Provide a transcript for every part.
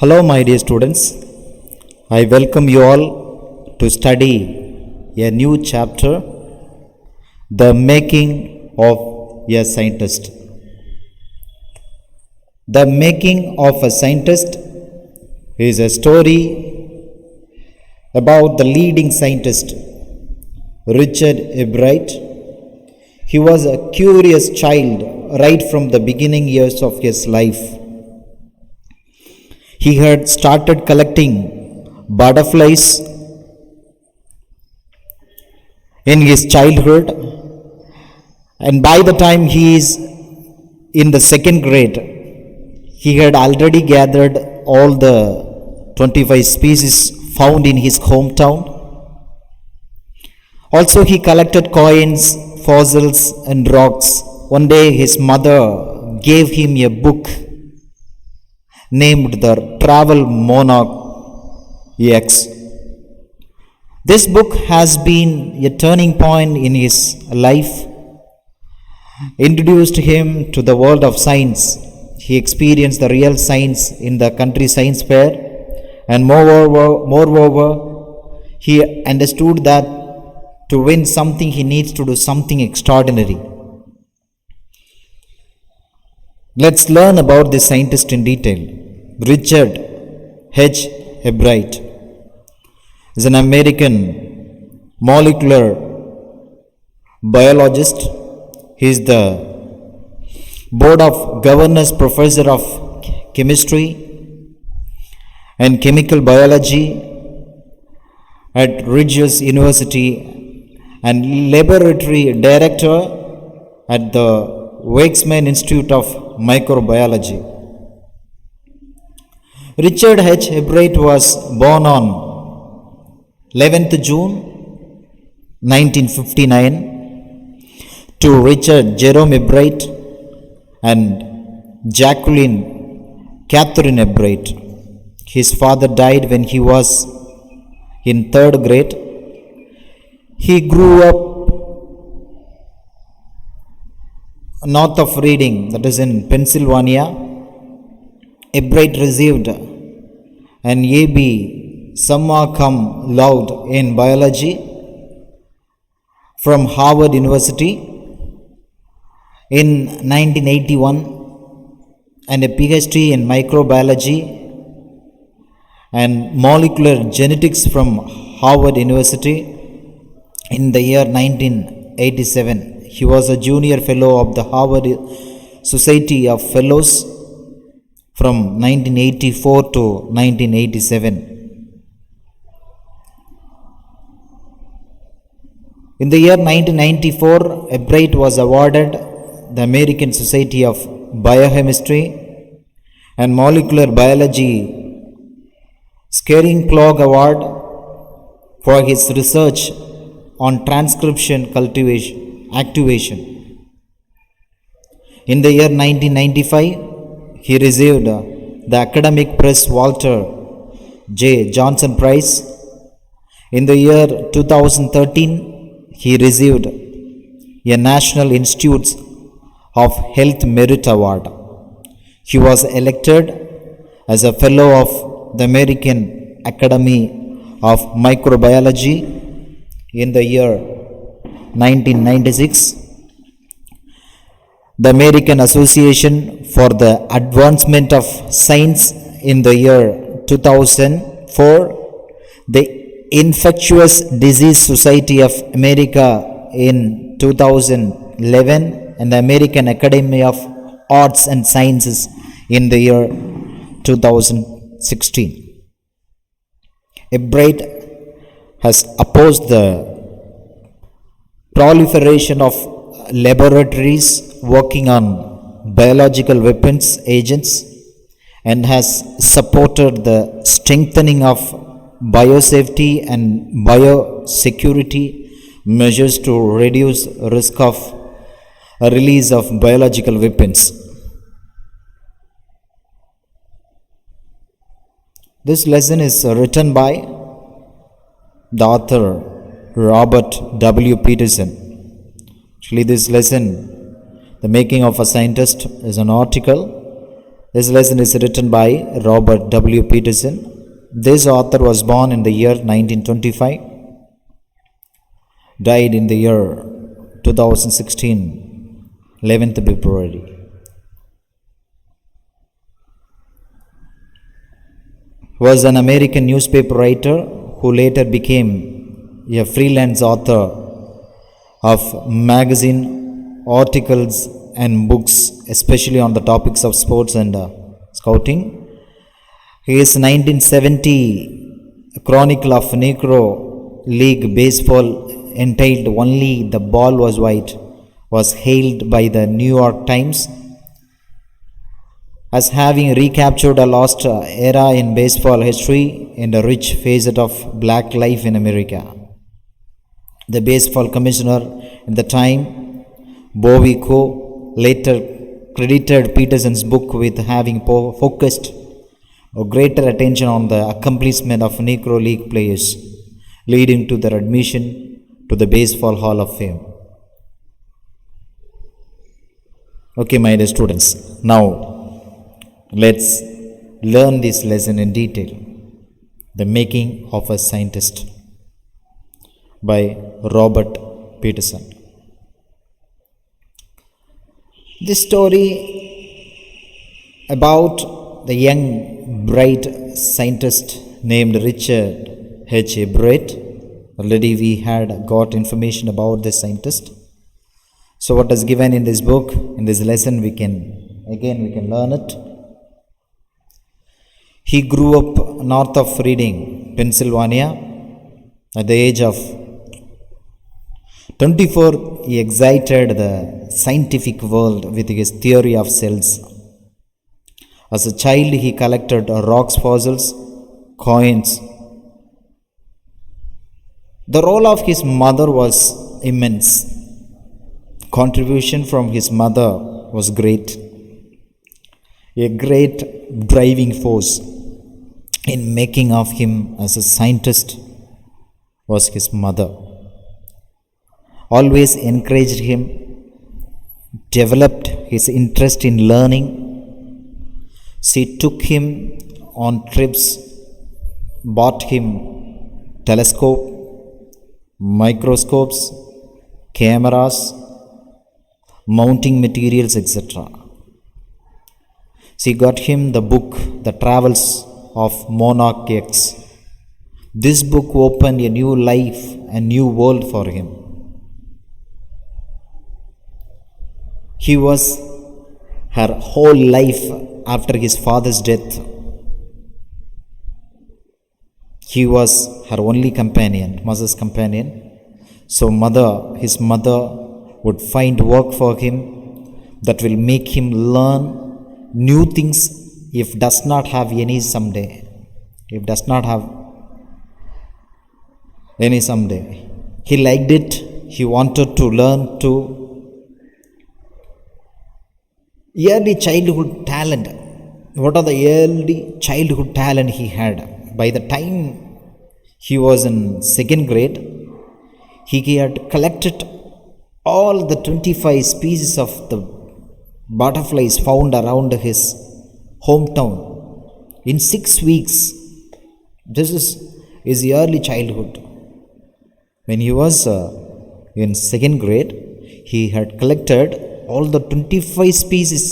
Hello, my dear students. I welcome you all to study a new chapter, The Making of a Scientist. The Making of a Scientist is a story about the leading scientist, Richard Ebright. He was a curious child right from the beginning years of his life. He had started collecting butterflies in his childhood, and by the time he is in the second grade, he had already gathered all the 25 species found in his hometown. Also, he collected coins, fossils, and rocks. One day, his mother gave him a book named the Travel Monarch X. This book has been a turning point in his life, introduced him to the world of science. He experienced the real science in the country science fair, and moreover, he understood that to win something he needs to do something extraordinary. Let's learn about this scientist in detail. Richard H. Ebright is an American molecular biologist. He is the Board of Governors Professor of Chemistry and Chemical Biology at Rutgers University and Laboratory Director at the Weizmann Institute of Microbiology. Richard H. Ebright was born on 11th June 1959 to Richard Jerome Ebright and Jacqueline Catherine Ebright. His father died when he was in third grade. He grew up north of Reading, that is in Pennsylvania. Ebright received an A.B. summa cum laude in biology from Harvard University in 1981 and a PhD in microbiology and molecular genetics from Harvard University in the year 1987. He was a junior fellow of the Harvard Society of Fellows from 1984 to 1987. In the year 1994, Ebright was awarded the American Society of Biochemistry and Molecular Biology Scaring Clog Award for his research on transcription activation. In the year 1995, he received the Academic Press Walter J. Johnson Prize. In the year 2013, he received a National Institutes of Health Merit Award. He was elected as a Fellow of the American Academy of Microbiology in the year 1996. The American Association for the Advancement of Science in the year 2004, the Infectious Disease Society of America in 2011, and the American Academy of Arts and Sciences in the year 2016. Ebright has opposed the proliferation of laboratories working on biological weapons agents and has supported the strengthening of biosafety and biosecurity measures to reduce risk of release of biological weapons. This lesson is written by the author Robert W. Peterson. Actually, this lesson, The Making of a Scientist, is an article This lesson is written by Robert W. Peterson. This author was born in the year 1925, died in the year 2016, 11th February. Was an American newspaper writer who later became a freelance author of magazine articles and books, especially on the topics of sports and scouting. His 1970 Chronicle of Negro League Baseball, entitled Only the Ball Was White, was hailed by the New York Times as having recaptured a lost era in baseball history and a rich facet of black life in America. The baseball commissioner at the time, Bobby Coe, later credited Peterson's book with having focused a greater attention on the accomplishment of Negro League players, leading to their admission to the Baseball Hall of Fame. Okay, my dear students, now let's learn this lesson in detail. The Making of a Scientist by Robert Peterson. This story about the young, bright scientist named Richard H. Brett. Already we had got information about this scientist. So what is given in this book, in this lesson, we can learn it. He grew up north of Reading, Pennsylvania. At the age of 24, he excited the scientific world with his theory of cells. As a child, he collected rocks fossils, coins. The role of his mother was immense. Contribution from his mother was great. A great driving force in making of him as a scientist was his mother. Always encouraged him, developed his interest in learning. She took him on trips, bought him telescope, microscopes, cameras, mounting materials, etc. She got him the book, The Travels of Monarch X. This book opened a new life, a new world for him. He was her whole life after his father's death. He was her only companion, mother's companion. So his mother would find work for him that will make him learn new things if does not have any someday. He liked it. He wanted to learn to early childhood talent. What are the early childhood talent he had? By the time he was in second grade, he had collected all the 25 species of the butterflies found around his hometown in 6 weeks. This is his early childhood. When he was in second grade, he had collected all the 25 species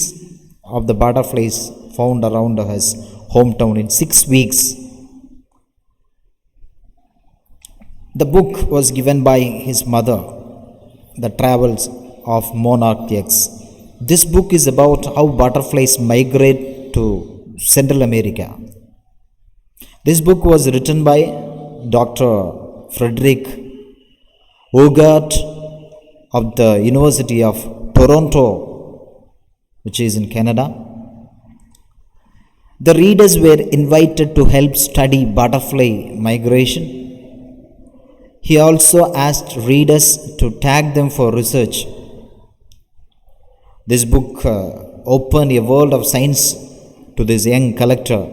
of the butterflies found around his hometown in 6 weeks. The book was given by his mother, The Travels of Monarch X. This book is about how butterflies migrate to Central America. This book was written by Dr. Frederick Hogarth of the University of Toronto, which is in Canada. The readers were invited to help study butterfly migration. He also asked readers to tag them for research. This book opened a world of science to this young collector.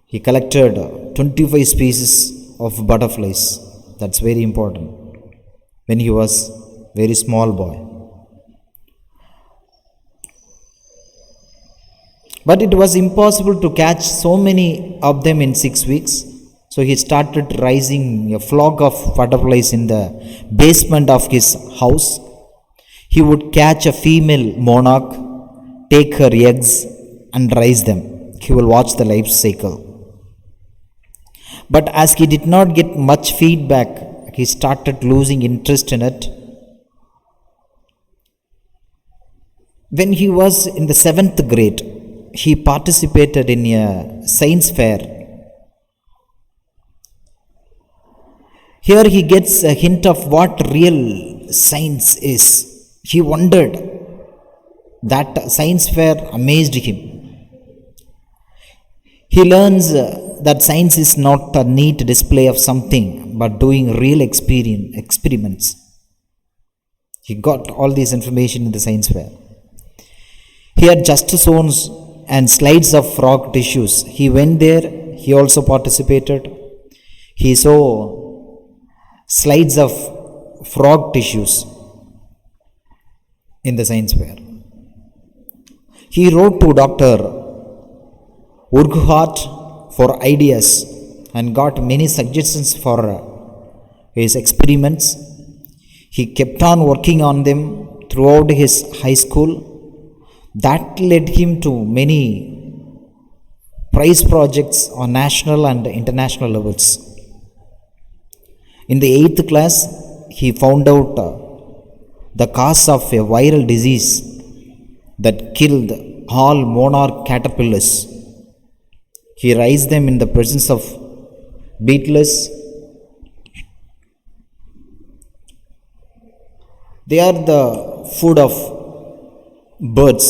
He collected 25 species of butterflies. That's very important. When he was very small boy. But it was impossible to catch so many of them in 6 weeks. So he started raising a flock of butterflies in the basement of his house. He would catch a female monarch, take her eggs, and raise them. He will watch the life cycle. But as he did not get much feedback, he started losing interest in it. When he was in the 7th grade, he participated in a science fair. Here he gets a hint of what real science is. He wondered. That science fair amazed him. He learns that science is not a neat display of something, but doing real experiments. He got all this information in the science fair. He had just zones and slides of frog tissues. He went there, he also participated. He saw slides of frog tissues in the science fair. He wrote to Dr. Urquhart for ideas and got many suggestions for his experiments. He kept on working on them throughout his high school. That led him to many prize projects on national and international levels. In the 8th class, he found out the cause of a viral disease that killed all monarch caterpillars. He raised them in the presence of beetles. They are the food of birds.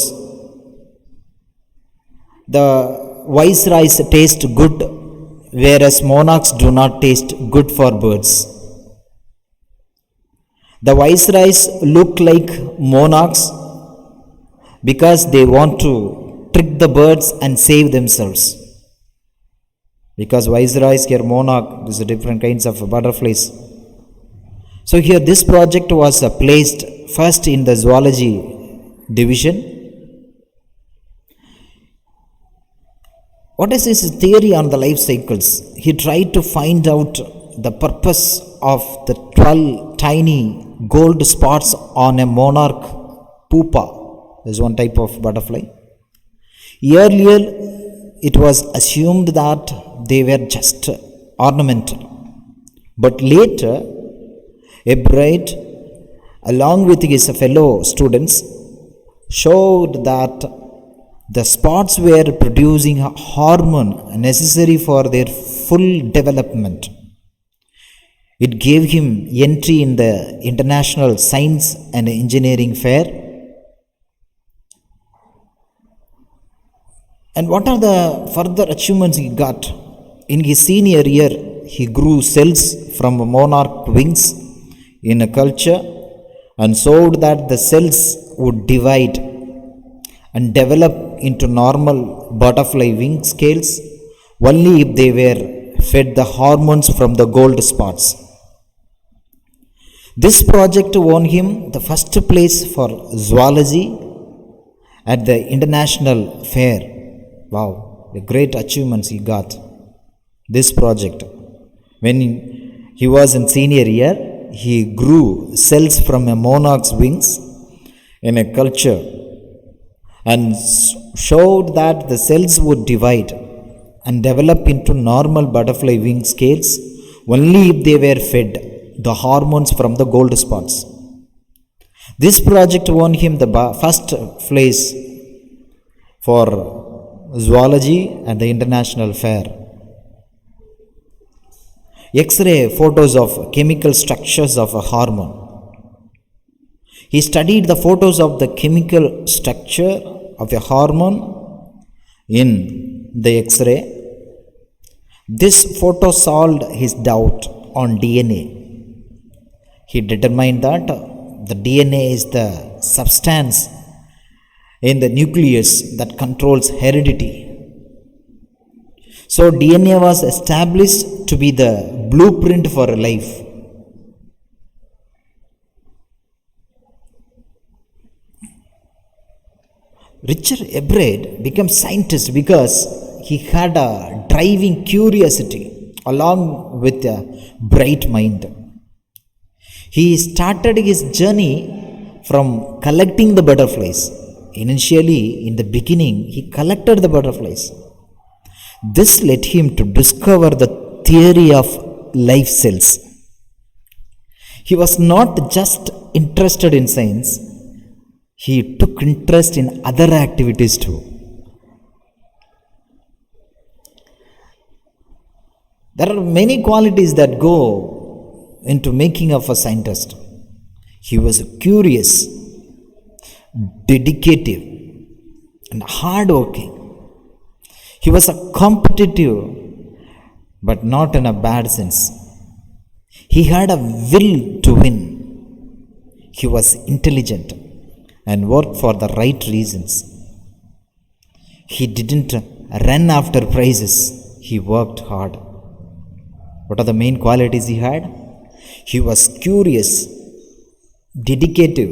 The viceroys taste good, whereas monarchs do not taste good for birds. The viceroys look like monarchs because they want to trick the birds and save themselves. Because viceroys here monarch, there's different kinds of butterflies. So here this project was placed first in the zoology division. What is his theory on the life cycles? He tried to find out the purpose of the 12 tiny gold spots on a monarch pupa. There's one type of butterfly. Earlier, it was assumed that they were just ornamental. But later, Ebrard, along with his fellow students, showed that the spots were producing a hormone necessary for their full development. It gave him entry in the International Science and Engineering Fair. And what are the further achievements he got? In his senior year, he grew cells from monarch wings in a culture and showed that the cells would divide and develop into normal butterfly wing scales only if they were fed the hormones from the gold spots. This project won him the first place for zoology at the International Fair. Wow, a great achievements he got. This project. When he was in senior year, he grew cells from a monarch's wings in a culture and showed that the cells would divide and develop into normal butterfly wing scales only if they were fed the hormones from the gold spots. This project won him the first place for zoology at the International Fair. X-ray photos of chemical structures of a hormone. He studied the photos of the chemical structure of a hormone in the X-ray. This photo solved his doubt on DNA. He determined that the DNA is the substance in the nucleus that controls heredity. So DNA was established to be the blueprint for life. Richard Ebrard became scientist because he had a driving curiosity along with a bright mind. He started his journey from collecting the butterflies. Initially, in the beginning, he collected the butterflies. This led him to discover the theory of life cells. He was not just interested in science, he took interest in other activities too. There are many qualities that go into making of a scientist. He was curious, dedicated, and hardworking. He was a competitive, but not in a bad sense. He had a will to win. He was intelligent and worked for the right reasons. He didn't run after prizes, he worked hard. What are the main qualities he had? He was curious, dedicated,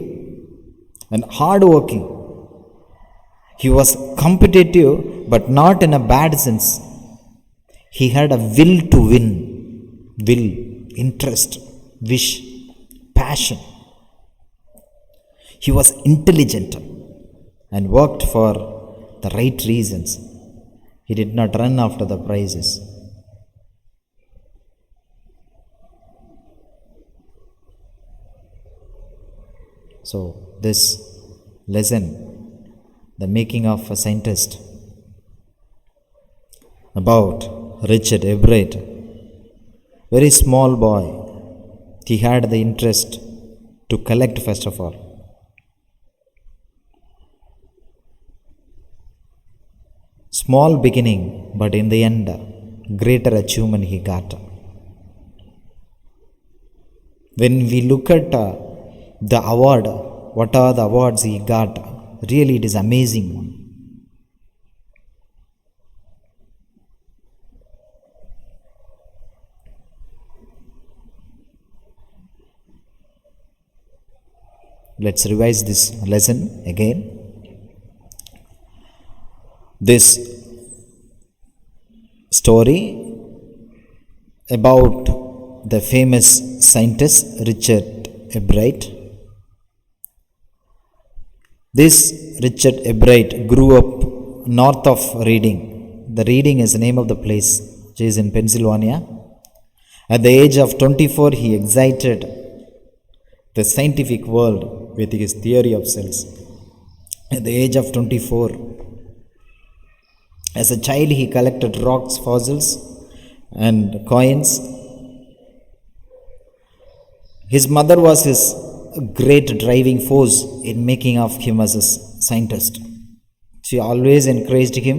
and hardworking. He was competitive, but not in a bad sense. He had a will to win, will, interest, wish, passion. He was intelligent and worked for the right reasons. He did not run after the prizes. So, this lesson, the making of a scientist, about Richard Ebrard, very small boy, he had the interest to collect first of all. Small beginning, but in the end, greater achievement he got. When we look at the award, what are the awards he got? Really, it is amazing one. Let's revise this lesson again. This story about the famous scientist Richard Ebrard. This Richard Ebrard grew up north of Reading. The Reading is the name of the place, which is in Pennsylvania. At the age of 24, he excited the scientific world with his theory of cells. At the age of 24, as a child, he collected rocks, fossils, and coins. His mother was his great driving force in making of him as a scientist. She always encouraged him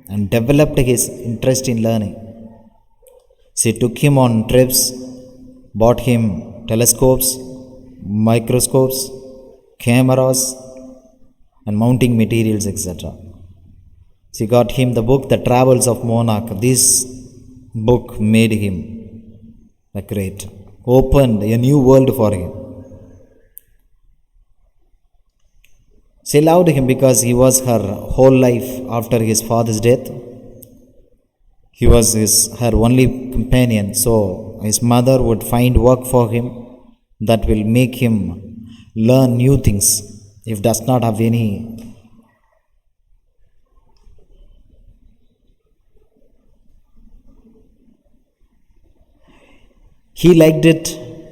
and developed his interest in learning. She took him on trips, bought him telescopes, microscopes, cameras, and mounting materials, etc. She got him the book The Travels of Monarch. This book made him a great, opened a new world for him. She loved him because he was her whole life after his father's death. He was her only companion, so his mother would find work for him that will make him learn new things if does not have any. He liked it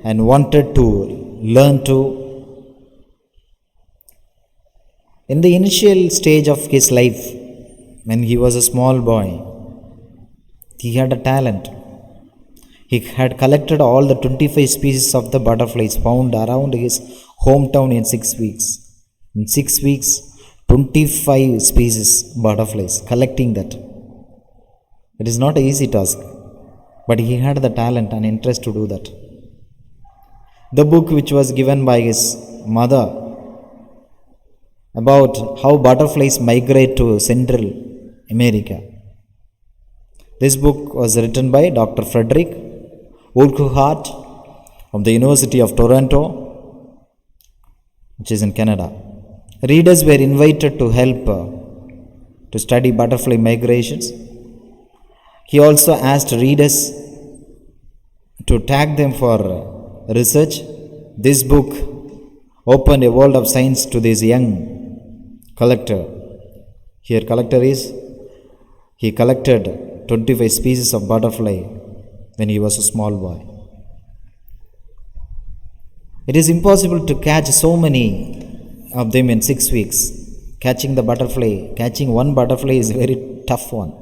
and wanted to learn too. In the initial stage of his life, when he was a small boy, he had a talent. He had collected all the 25 species of the butterflies found around his hometown in 6 weeks. In 6 weeks, 25 species butterflies, collecting that. It is not an easy task, but he had the talent and interest to do that. The book which was given by his mother about how butterflies migrate to Central America. This book was written by Dr. Frederick Urquhart from the University of Toronto, which is in Canada. Readers were invited to help to study butterfly migrations. He also asked readers to tag them for research. This book opened a world of science to this young collector. Here, collector is he collected 25 species of butterfly when he was a small boy. It is impossible to catch so many of them in 6 weeks. Catching one butterfly is a very tough one,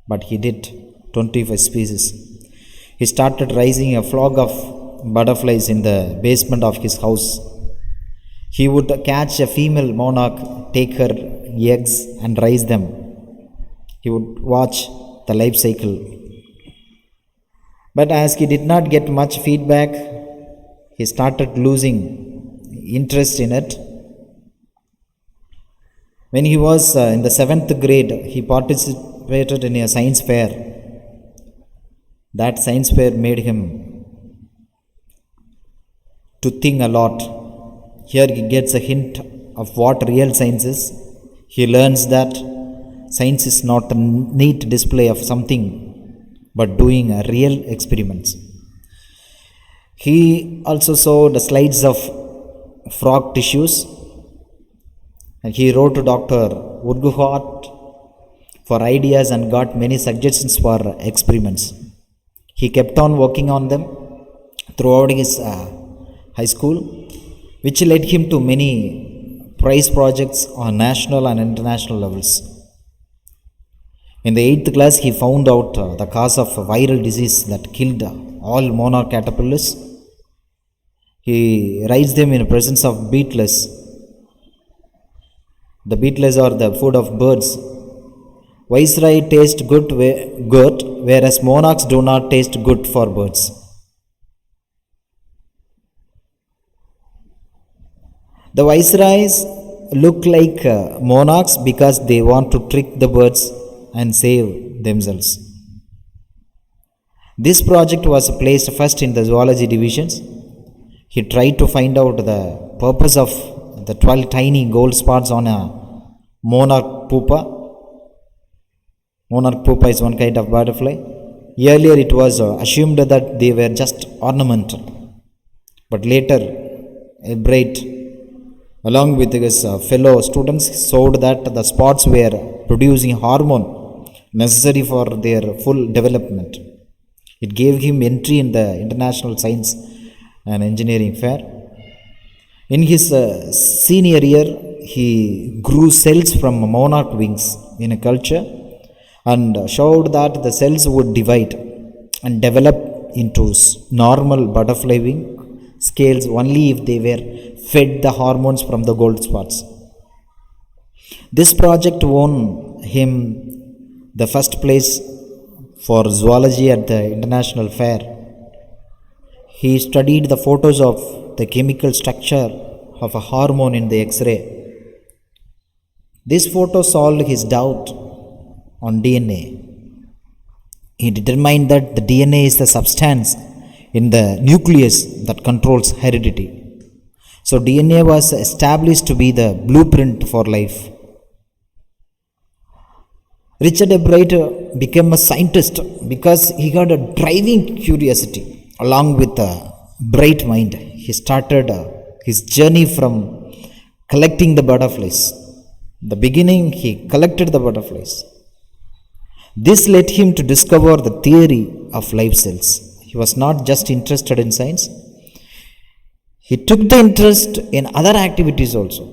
but he did 25 species. He started raising a flock of butterflies in the basement of his house. He would catch a female monarch, take her eggs and raise them. He would watch the life cycle. But as he did not get much feedback, he started losing interest in it. When he was in the 7th grade, he participated in a science fair. That science fair made him to think a lot. Here he gets a hint of what real science is. He learns that science is not a neat display of something, but doing a real experiments. He also saw the slides of frog tissues, and he wrote to Dr. Urquhart for ideas and got many suggestions for experiments. He kept on working on them throughout his high school, which led him to many prize projects on national and international levels. In the 8th class, he found out the cause of a viral disease that killed all monarch caterpillars. He raised them in the presence of beetles. The beetles are the food of birds. Viceroy taste good, whereas monarchs do not taste good for birds. The viceroys look like monarchs because they want to trick the birds and save themselves. This project was placed first in the zoology divisions. He tried to find out the purpose of the 12 tiny gold spots on a monarch pupa. Monarch pupa is one kind of butterfly. Earlier it was assumed that they were just ornamental. But later, Albright, along with his fellow students, showed that the spots were producing hormone necessary for their full development. It gave him entry in the International Science and Engineering Fair. In his senior year, he grew cells from monarch wings in a culture and showed that the cells would divide and develop into normal butterfly wing scales only if they were fed the hormones from the gold spots. This project won him the first place for zoology at the International Fair. He studied the photos of the chemical structure of a hormone in the X-ray. This photo solved his doubt on DNA. He determined that the DNA is the substance in the nucleus that controls heredity. So DNA was established to be the blueprint for life. Richard Albright became a scientist because he got a driving curiosity along with a bright mind. He started his journey from collecting the butterflies. In the beginning, he collected the butterflies. This led him to discover the theory of life cells. He was not just interested in science, he took the interest in other activities also.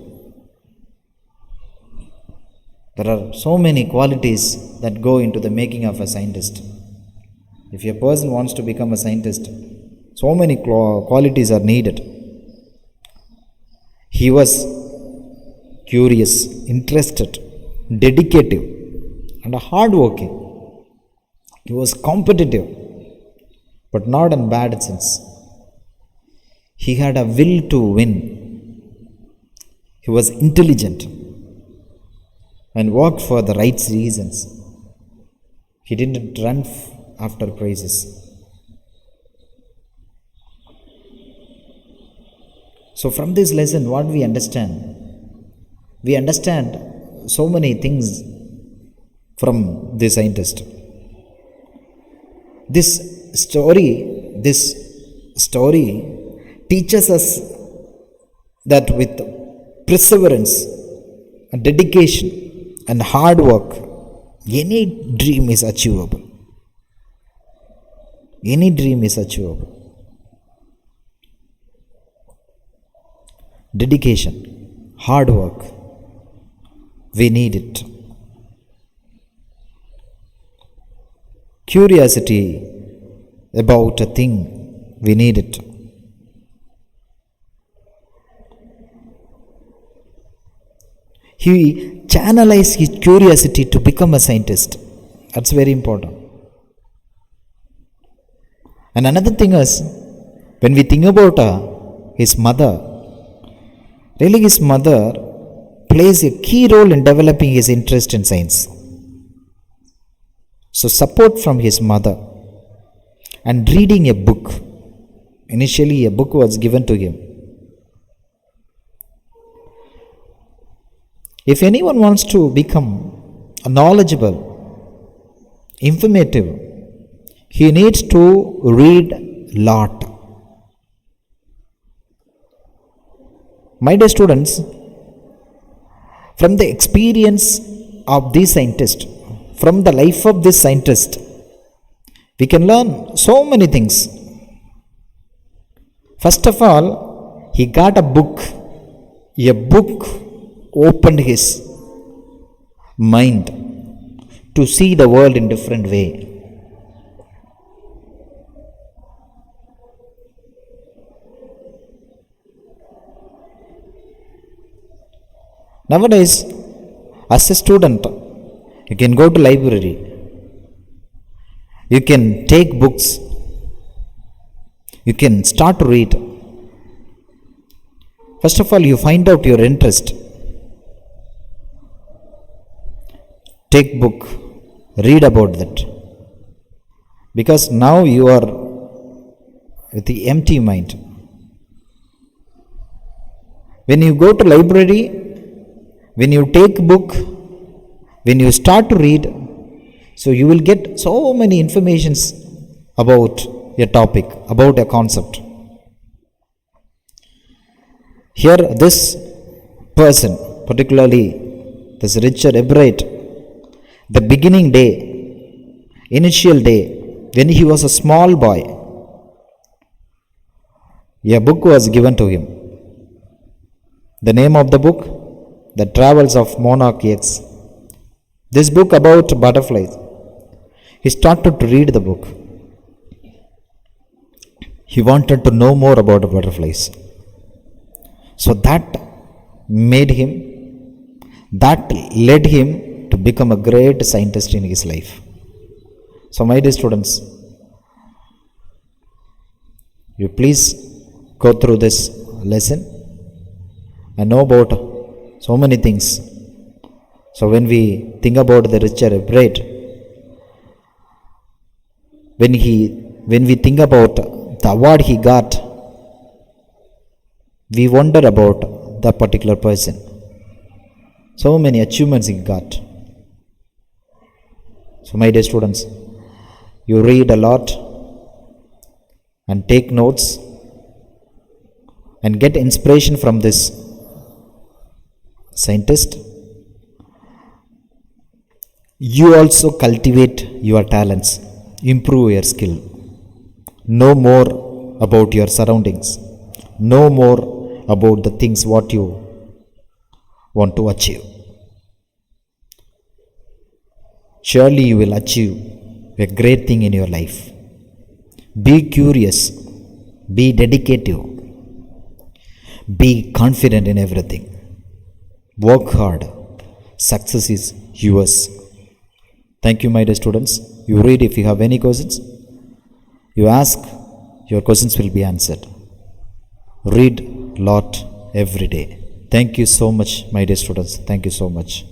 There are so many qualities that go into the making of a scientist. If a person wants to become a scientist, so many qualities are needed. He was curious, interested, dedicative, and hardworking. He was competitive, but not in bad sense. He had a will to win. He was intelligent and worked for the right reasons. He didn't run after prizes. So from this lesson, what we understand, we understand so many things from this scientist. This this story teaches us that with perseverance and dedication and hard work, any dream is achievable. Any dream is achievable. Dedication, hard work, we need it. Curiosity about a thing, we need it. He channelized his curiosity to become a scientist. That's very important. And another thing is, when we think about his mother, really his mother plays a key role in developing his interest in science. So support from his mother and reading a book. Initially a book was given to him. If anyone wants to become knowledgeable, informative, he needs to read lot. My dear students, from the experience of this scientist, from the life of this scientist, we can learn so many things. First of all, he got a book. A book opened his mind to see the world in different way. Nowadays, as a student, you can go to library, you can take books, you can start to read. First of all, you find out your interest. Take book, read about that. Because now you are with the empty mind. When you go to library, when you take book, when you start to read, so you will get so many informations about a topic, about a concept. Here this person, particularly this Richard Ebright, the beginning day, initial day, when he was a small boy, a book was given to him. The name of the book, The Travels of Monarch X. This book about butterflies. He started to read the book. He wanted to know more about butterflies. So that made him, that led him to become a great scientist in his life. So my dear students, you please go through this lesson and know about so many things. So when we think about the Richard Ebright, when we think about the award he got, we wonder about the particular person. So many achievements he got. So my dear students, you read a lot and take notes and get inspiration from this scientist. You also cultivate your talents, improve your skill, know more about your surroundings, know more about the things what you want to achieve. Surely you will achieve a great thing in your life. Be curious, be dedicated, be confident in everything. Work hard. Success is yours. Thank you, my dear students. You read. If you have any questions, you ask, your questions will be answered. Read lot every day. Thank you so much, my dear students. Thank you so much.